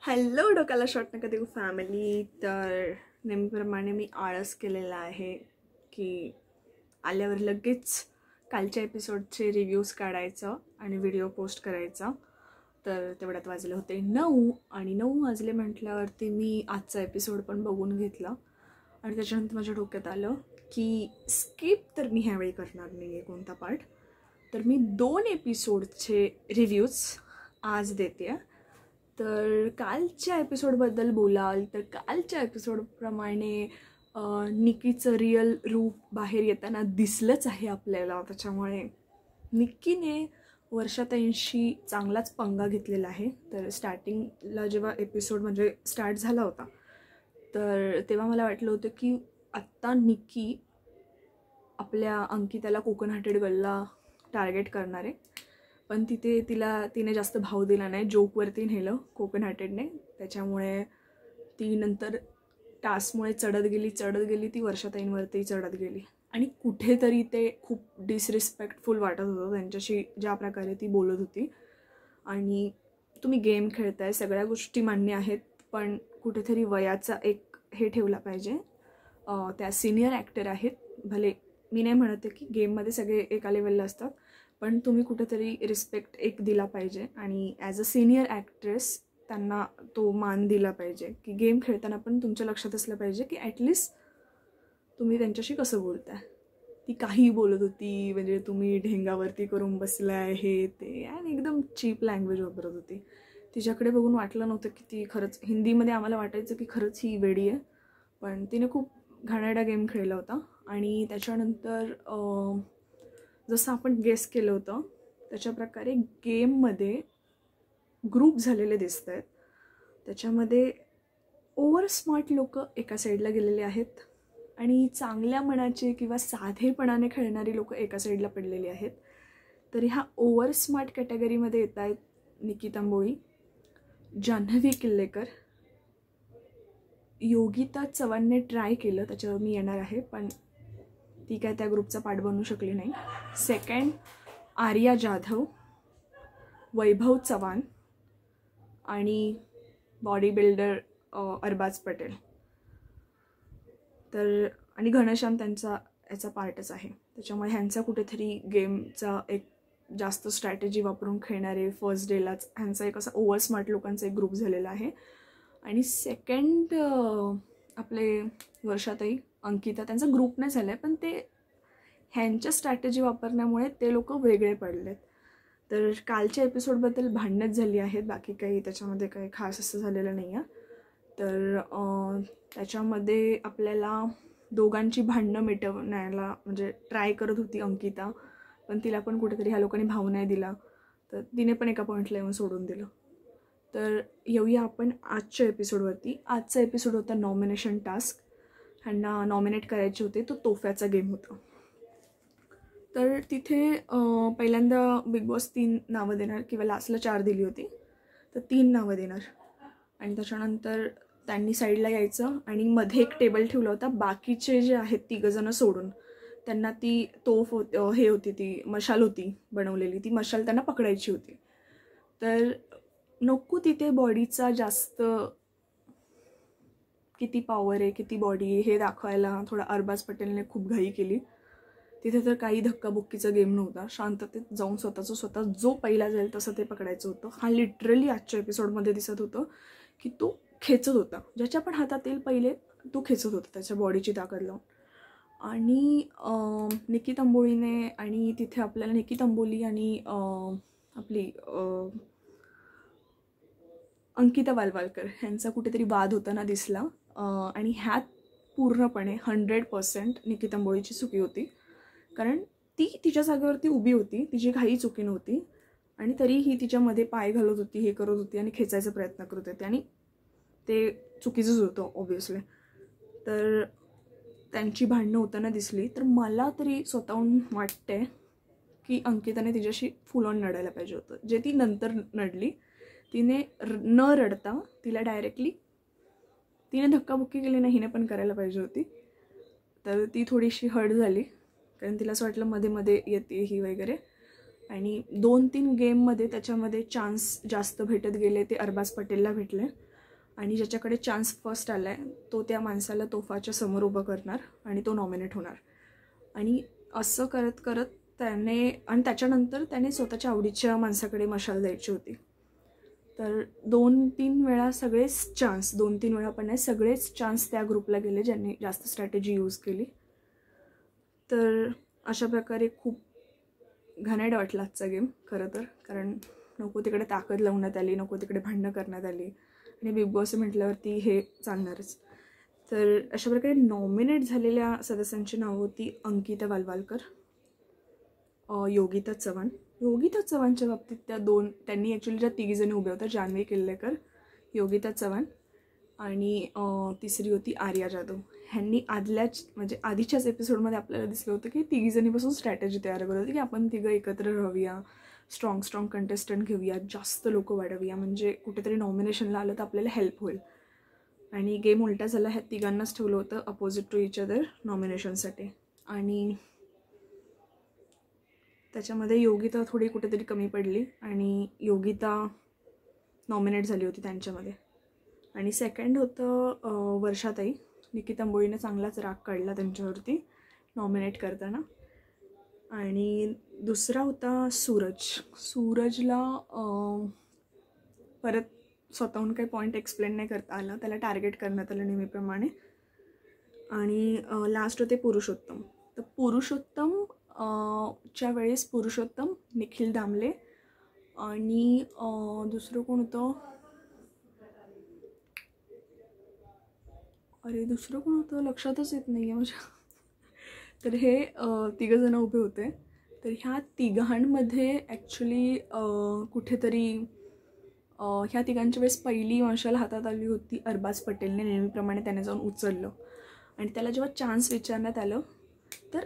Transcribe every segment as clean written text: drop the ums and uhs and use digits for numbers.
Hello डोक्याला shot नका देऊ फॅमिली. तर नेहमीप्रमाणे मी आळस केलेला आहे की आल्यावर लगेच कालच्या एपिसोडचे रिव्ह्यूज काढायचं आणि व्हिडिओ पोस्ट करायचा. तर तेवढ्यात वाजले होते 9 आणि 9 वाजले म्हटल्यावरती मी आजचा एपिसोड पण बघून घेतला आणि त्याच्यानंतर माझ्या डोक्यात आलं की स्किप तर मी ह्यावेळी करणार नाही आहे कोणता पार्ट. तर मी 2 एपिसोडचे रिव्ह्यूज आज देते. तर कालच्या एपिसोडबद्दल बोलाल तर कालच्या एपिसोडप्रमाणे निक्कीचं रिअल रूप बाहेर येताना दिसलंच आहे आपल्याला. त्याच्यामुळे निक्कीने वर्षाताईंशी चांगलाच पंगा घेतलेला आहे. तर स्टार्टिंगला जेव्हा एपिसोड म्हणजे स्टार्ट झाला होता तर तेव्हा मला वाटलं होतं की आत्ता निक्की आपल्या अंकिताला कोकण हाटेड गर्लला टार्गेट करणार आहे. पण तिने जास्त भाव दिला नाही, जोकवरती नेलं कोकण हाटेडने. त्याच्यामुळे ती नंतर टास्कमुळे चढत गेली ती वर्षाताईंवरती चढत गेली आणि कुठेतरी ते खूप डिसरिस्पेक्टफुल वाटत होतं त्यांच्याशी ज्या प्रकारे ती बोलत होती. आणि तुम्ही गेम खेळताय, सगळ्या गोष्टी मान्य आहेत, पण कुठेतरी वयाचा एक हे ठेवला पाहिजे. त्या सिनियर ॲक्टर आहेत, भले मी नाही म्हणते की गेममध्ये सगळे एका लेवलला असतात, पण तुम्ही कुठेतरी रिस्पेक्ट एक दिला पाहिजे आणि ॲज अ सिनियर ॲक्ट्रेस त्यांना तो मान दिला पाहिजे की गेम खेळताना पण तुमच्या लक्षात असलं पाहिजे की ॲटलिस्ट तुम्ही त्यांच्याशी कसं बोलताय. ती काही बोलत होती, म्हणजे तुम्ही ढेंगावरती करून बसलाय हे ते, आणि एकदम चीप लँग्वेज वापरत होती. तिच्याकडे बघून वाटलं नव्हतं की ती खरंच, हिंदीमध्ये आम्हाला वाटायचं की खरंच ही वेडी आहे, पण तिने खूप घाणेरडा गेम खेळला होता. आणि त्याच्यानंतर जसं आपण गेस केलं होतं त्याच्या प्रकारे गेममध्ये ग्रुप झालेले दिसत आहेत. त्याच्यामध्ये ओव्हर स्मार्ट लोक एका साईडला गेलेले आहेत आणि चांगल्या मनाचे किंवा साधेपणाने खेळणारी लोक एका साईडला पडलेली आहेत. तर ह्या ओव्हर स्मार्ट कॅटेगरीमध्ये येत आहेत निक्की तांबोळी, जान्हवी किल्लेकर, योगिता चव्हाणने ट्राय केलं, त्याच्यावर मी येणार आहे, पण ती काय त्या ग्रुपचा पार्ट बनू शकली नाही. सेकंड आर्या जाधव, वैभव चव्हाण आणि बॉडी बिल्डर अरबाज पटेल. तर आणि घनश्याम त्यांचा याचा पार्टच आहे. त्याच्यामुळे ह्यांचा कुठेतरी गेमचा एक जास्त स्ट्रॅटेजी वापरून खेळणारे फर्स्ट डेलाच ह्यांचा एक असा ओव्हर स्मार्ट लोकांचा एक ग्रुप झालेला आहे. आणि सेकंड आपले वर्षाताई, अंकिता, त्यांचा ग्रुप नाही झाला आहे, पण ते ह्यांच्या स्ट्रॅटेजी वापरण्यामुळे ते लोक वेगळे पडलेत. तर कालच्या एपिसोडबद्दल भांडणच झाली आहेत, बाकी काही त्याच्यामध्ये काही खास असं झालेलं नाही आहे. तर त्याच्यामध्ये आपल्याला दोघांची भांडणं मिटवण्याला म्हणजे ट्राय करत होती अंकिता, पण तिला पण कुठेतरी ह्या लोकांनी भाव नाही दिला, तर तिने पण एका पॉईंटला येऊन सोडून दिलं. तर येऊया आपण आजच्या एपिसोडवरती. आजचा एपिसोड होता नॉमिनेशन टास्क. ह्यांना नॉमिनेट करायचे होते, तो तोफ्याचा गेम होता. तर तिथे पहिल्यांदा बिग बॉस 3 नावं देणार किंवा लास्टला 4 दिली होती, तर 3 नावं देणार. आणि त्याच्यानंतर त्यांनी साईडला यायचं आणि मध्ये एक टेबल ठेवला होता. बाकीचे जे आहेत 3 जणं सोडून त्यांना ती तोफ हे होती, ती मशाल होती बनवलेली, ती मशाल त्यांना पकडायची होती. तर नको तिथे बॉडीचा जास्त किती पॉवर आहे, किती बॉडी आहे हे दाखवायला थोडा अरबाज पटेलने खूप घाई केली. तिथे तर काही धक्काबुक्कीचा गेम नव्हता, शांततेत जाऊन स्वतः जो पहिला जाईल तसं ते पकडायचं होतं. हा लिटरली आजच्या एपिसोडमध्ये दिसत होतं की तो खेचत होता, ज्याच्या पण हातात येईल पहिले तो खेचत होता त्याच्या बॉडीची ताकद लावून. आणि निक्की तांबोळीने, आणि तिथे आपल्याला निक्की तांबोली आणि आपली अंकिता वालवालकर ह्यांचा कुठेतरी वाद होताना दिसला. आणि ह्यात पूर्णपणे 100% निक्की तांबोळीची चुकी होती, कारण ती तिच्या जागेवरती उभी होती, तिची काही चुकी नव्हती, आणि तरीही तिच्यामध्ये पाय घालत होती, हे करत होती आणि खेचायचा प्रयत्न करत होते, आणि ते चुकीचंच होतं ऑब्व्हियसली. तर त्यांची भांडणं होताना दिसली. तर मला तरी स्वतःहून वाटतंय की अंकिताने तिच्याशी फुल ऑन लढायला पाहिजे होतं, जे ती नंतर लढली. तिने न रडता तिला डायरेक्टली तिने धक्काबुक्की केली नाही, हिने पण करायला पाहिजे होती. तर ती थोडीशी हर्ट झाली, कारण तिला असं वाटलं मध्ये मध्ये येते ही वगैरे. आणि 2-3 गेममध्ये त्याच्यामध्ये चान्स जास्त भेटत गेले, ते अरबाज पटेलला भेटले. आणि ज्याच्याकडे चान्स फर्स्ट आला आहे तो त्या माणसाला तोफाच्या समोर उभं करणार आणि तो नॉमिनेट होणार. आणि असं करत करत त्याने आणि त्याच्यानंतर त्याने स्वतःच्या आवडीच्या माणसाकडे मशाल द्यायची होती. तर 2-3 वेळा सगळेच चान्स, 2-3 वेळा पण नाही, सगळेच चान्स त्या ग्रुपला गेले ज्यांनी जास्त स्ट्रॅटेजी यूज केली. तर अशा प्रकारे खूप घाणेरडा वाटला आजचा गेम खरं तर, कारण नको तिकडे ताकद लावण्यात आली, नको तिकडे भांडणं करण्यात आली आणि बिग बॉस म्हटल्यावरती हे चालणारच. तर अशा प्रकारे नॉमिनेट झालेल्या सदस्यांची नावं होती अंकिता वालवालकर, योगिता चव्हाण. योगिता चव्हाणच्या बाबतीत त्यांनी ॲक्च्युली ज्या 3 जणी उभ्या होत्या, जान्हवी किल्लेकर, योगिता चव्हाण आणि तिसरी होती आर्या जाधव. ह्यांनी आधीच्याच एपिसोडमध्ये आपल्याला दिसलं होतं की 3 जणीपासून स्ट्रॅटेजी तयार करत होती की आपण 3 एकत्र राहूया, स्ट्रॉंग कंटेस्टंट घेऊया, जास्त लोक वाढवूया, म्हणजे कुठेतरी नॉमिनेशनला आलं तर आपल्याला हेल्प होईल. आणि गेम उलटा झाला, ह्या 3घांनाच ठेवलं होतं अपोजिट टू इच अदर नॉमिनेशनसाठी. आणि त्याच्यामध्ये योगिता थोडी कुठेतरी कमी पडली आणि योगिता नॉमिनेट झाली होती त्यांच्यामध्ये. आणि सेकंड होतं वर्षाताई. निकिता अंबोळीने चांगलाच राग काढला त्यांच्यावरती नॉमिनेट करताना. आणि दुसरा होता सूरजला परत स्वतःहून काही पॉईंट एक्सप्लेन नाही करता आलं, त्याला टार्गेट करण्यात आलं नेहमीप्रमाणे. आणि लास्ट होते पुरुषोत्तम. तर च्या वेळेस पुरुषोत्तम, निखिल दामले आणि दुसरं कोण होतं, दुसरं कोण होतं लक्षातच येत नाही आहे माझ्या. तर हे 3 जण उभे होते. तर ह्या 3घांमध्ये ॲक्च्युली कुठेतरी ह्या 3घांच्या वेळेस पहिली मशाल हातात आली होती अरबाज पटेलने. नेहमीप्रमाणे त्याने जाऊन उचललं आणि त्याला जेव्हा चान्स विचारण्यात आलं तर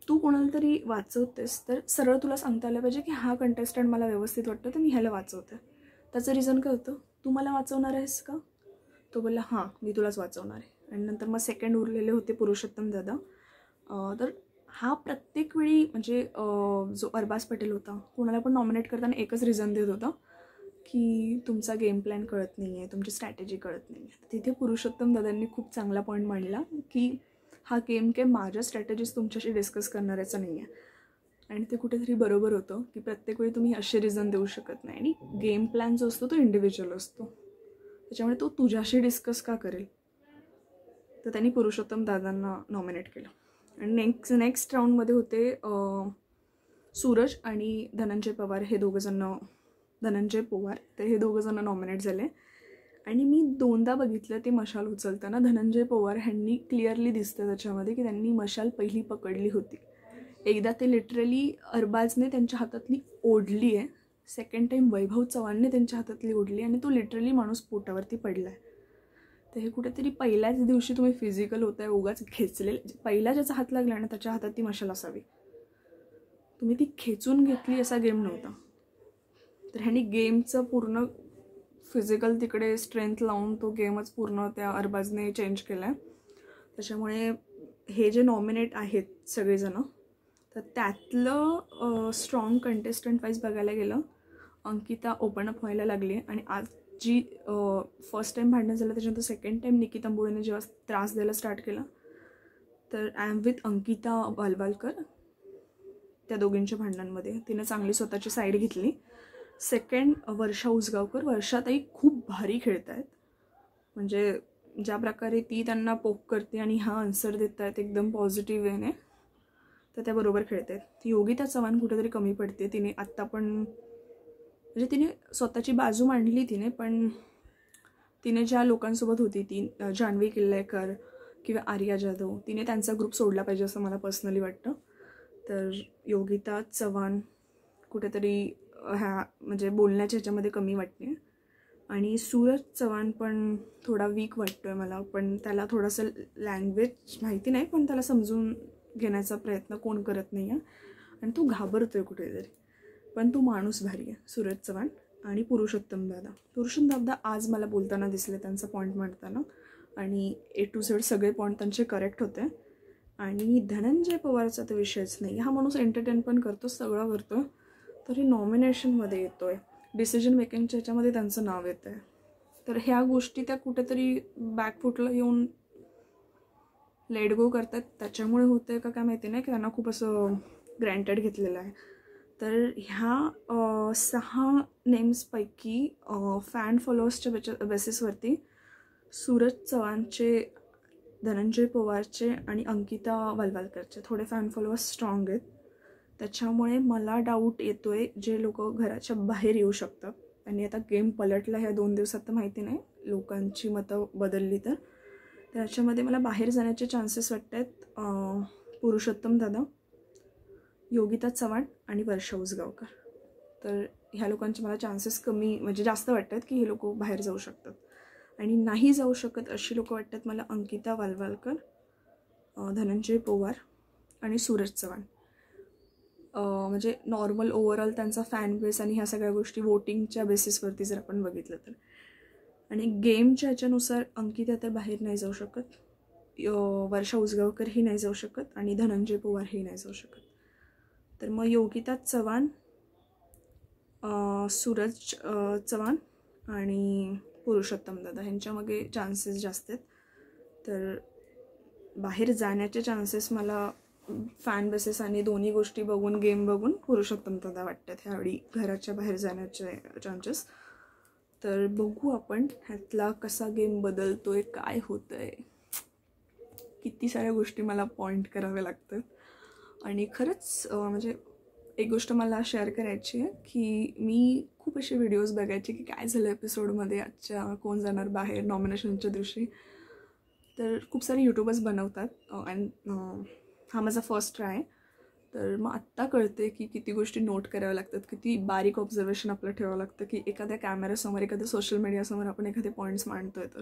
तू कोणाला तरी वाचवतेस तर सरळ तुला सांगता आलं पाहिजे की हा कंटेस्टंट मला व्यवस्थित वाटतं तर मी ह्याला वाचवते. त्याचं रिझन काय होतं, तू मला वाचवणार आहेस का? तो बोलला हां मी तुलाच वाचवणार आहे. आणि नंतर मग सेकंड उरलेले होते पुरुषोत्तम दादा. तर हा प्रत्येक वेळी म्हणजे जो अरबाज पटेल होता कोणाला पण नॉमिनेट करताना एकच रिझन देत होता की तुमचा गेम प्लॅन कळत नाही आहे, तुमची स्ट्रॅटेजी कळत नाही आहे. तिथे पुरुषोत्तम दादांनी खूप चांगला पॉईंट मांडला की हा गेम काय माझ्या स्ट्रॅटेजीज तुमच्याशी डिस्कस करणाऱ्याचा नाही आहे. आणि ते कुठेतरी बरोबर होतं की प्रत्येक वेळी तुम्ही असे रिझन देऊ शकत नाही आणि गेम प्लॅन जो असतो तो इंडिव्हिज्युअल असतो, त्याच्यामुळे तो तुझ्याशी डिस्कस का करेल. तर त्यांनी पुरुषोत्तम दादांना नॉमिनेट केलं. आणि नेक्स्ट राऊंडमध्ये होते सूरज आणि धनंजय पवार, हे दोघंजणं, धनंजय पवार, तर हे दोघंजणं नॉमिनेट झाले. आणि मी 2दा बघितलं ते मशाल उचलताना. धनंजय पवार ह्यांनी क्लिअरली दिसतं त्याच्यामध्ये की त्यांनी मशाल पहिली पकडली होती. एकदा ते लिटरली अरबाजने त्यांच्या हातातली ओढली आहे, सेकंड टाईम वैभव चव्हाणने त्यांच्या हातातली ओढली आणि तो लिटरली माणूस पोटावरती पडला आहे. तर हे कुठेतरी पहिल्याच दिवशी तुम्ही फिजिकल होत आहे, उगाच खेचलेलं, पहिला ज्याचा हात लागला ना त्याच्या हातात ती मशाल असावी, तुम्ही ती खेचून घेतली असा गेम नव्हता. तर ह्यांनी गेमचं पूर्ण फिजिकल तिकडे स्ट्रेंथ लावून तो गेमच पूर्ण त्या अरबाजने चेंज केला आहे. त्याच्यामुळे हे जे नॉमिनेट आहेत सगळेजणं, तर त्यातलं स्ट्रॉंग कंटेस्टंट वाईज बघायला गेलं अंकिता ओपन अप व्हायला लागली. आणि आज जी फर्स्ट टाईम भांडणं झालं त्याच्यानंतर सेकंड टाईम निकिता अंबोळीने जेव्हा त्रास द्यायला स्टार्ट केला तर आय एम विथ अंकिता वालवालकर. त्या दोघींच्या भांडणांमध्ये तिने चांगली स्वतःची साईड घेतली. सेकंड वर्षा उसगावकर. वर्षाताई खूप भारी खेळत आहेत, म्हणजे ज्या प्रकारे ती त्यांना पोक करते आणि हा आन्सर देत आहेत एकदम पॉझिटिव्ह वेने, तर त्या बरोबर खेळत आहेत. योगिता चव्हाण कुठेतरी कमी पडते. तिने आत्ता पण म्हणजे तिने स्वतःची बाजू मांडली तिने, पण तिने ज्या लोकांसोबत होती ती जान्हवी किल्लेकर किंवा आर्या जाधव, तिने त्यांचा ग्रुप सोडला पाहिजे असं मला पर्सनली वाटतं. तर योगिता चव्हाण कुठेतरी म्हणजे बोलण्याच्या ह्याच्यामध्ये कमी वाटते. आणि सूरज चव्हाण पण थोडा वीक वाटतो आहे मला, पण त्याला थोडंसं लँग्वेज माहिती नाही, पण त्याला समजून घेण्याचा प्रयत्न कोण करत नाही आहे आणि तो घाबरतो आहे कुठेतरी. पण तो माणूस भारी आहे सूरज चव्हाण. आणि पुरुषोत्तम दादा आज मला बोलताना दिसले त्यांचा पॉईंट मांडताना, आणि A to Z सगळे पॉईंट त्यांचे करेक्ट होते. आणि धनंजय पवारचा तर विषयच नाही, हा माणूस एंटरटेन पण करतो, सगळं करतो, तरी नॉमिनेशनमध्ये येतो आहे, डिसिजन मेकिंगच्या ह्याच्यामध्ये त्यांचं नाव येतं आहे. तर ह्या गोष्टी त्या कुठेतरी बॅकफुटला येऊन लेट गो करतात. त्याच्यामुळे होतं आहे का काय माहिती नाही, की त्यांना खूप असं ग्रँटेड घेतलेलं आहे. तर ह्या 6 नेम्सपैकी फॅन फॉलोअर्सच्या बेसिसवरती सूरज चव्हाणचे, धनंजय पवारचे आणि अंकिता वलवलकरचे थोडे फॅन फॉलोअर्स स्ट्रॉंग आहेत. त्याच्यामुळे मला डाऊट येतो आहे जे लोक घराच्या बाहेर येऊ शकतात. त्यांनी आता गेम पलटला ह्या 2 दिवसात तर माहिती नाही, लोकांची मतं बदलली तर त्याच्यामध्ये मला बाहेर जाण्याचे चान्सेस वाटत आहेत. पुरुषोत्तम दादा, योगिता चव्हाण आणि वर्षा उसगावकर. तर ह्या लोकांचे मला चान्सेस कमी म्हणजे जास्त वाटतात की हे लोक बाहेर जाऊ शकतात. आणि नाही जाऊ शकत अशी लोकं वाटतात मला अंकिता वलवलकर, धनंजय पवार आणि सूरज चव्हाण. म्हणजे नॉर्मल ओव्हरऑल त्यांचा फॅन बेस आणि ह्या सगळ्या गोष्टी वोटिंगच्या बेसिसवरती जर आपण बघितलं तर. आणि गेमच्या ह्याच्यानुसार अंकिता तर बाहेर नाही जाऊ शकत, वर्षा उसगावकरही नाही जाऊ शकत आणि धनंजय पवारही नाही जाऊ शकत. तर मग योगिता चव्हाण, सूरज चव्हाण आणि पुरुषोत्तम दादा ह्यांच्यामागे चान्सेस जास्त आहेत. तर बाहेर जाण्याचे चान्सेस मला फॅन बेसेस आणि दोन्ही गोष्टी बघून, गेम बघून पुरुषोत्तम दादा वाटतात ह्यावेळी घराच्या बाहेर जाण्याचे चान्सेस. तर बघू आपण ह्यातला कसा गेम बदलतोय, काय होतं आहे. किती साऱ्या गोष्टी मला पॉईंट कराव्या लागतात. आणि खरंच म्हणजे एक गोष्ट मला शेअर करायची आहे की मी खूप असे व्हिडिओज बघायचे की काय झालं एपिसोडमध्ये, आजच्या कोण जाणार बाहेर नॉमिनेशनच्या दिवशी. तर खूप सारे यूट्यूबर्स बनवतात आणि हा माझा फर्स्ट ट्राय. तर मग आत्ता कळते की किती गोष्टी नोट कराव्या लागतात, किती बारीक ऑब्झर्वेशन आपलं ठेवावं लागतं की एखाद्या कॅमेऱ्यासमोर, एखाद्या सोशल मीडियासमोर आपण एखादे पॉईंट्स मांडतोय तर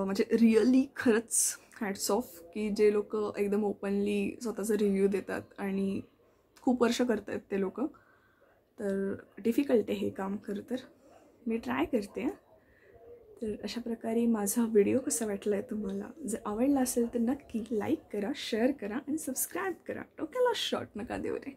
म्हणजे रिअली खरंच हॅट्स ऑफ की जे लोक एकदम ओपनली स्वतःचा रिव्ह्यू देतात आणि खूप वर्ष करत आहेत ते लोक. तर डिफिकल्ट आहे हे काम खरं तर. मी ट्राय करते. तर अशा प्रकारे माझा व्हिडिओ कसा वाटला आहे तुम्हाला, जर आवडला असेल तर नक्की लाईक करा, शेअर करा आणि सबस्क्राईब करा. डोक्याला शॉर्ट नका देऊ रे.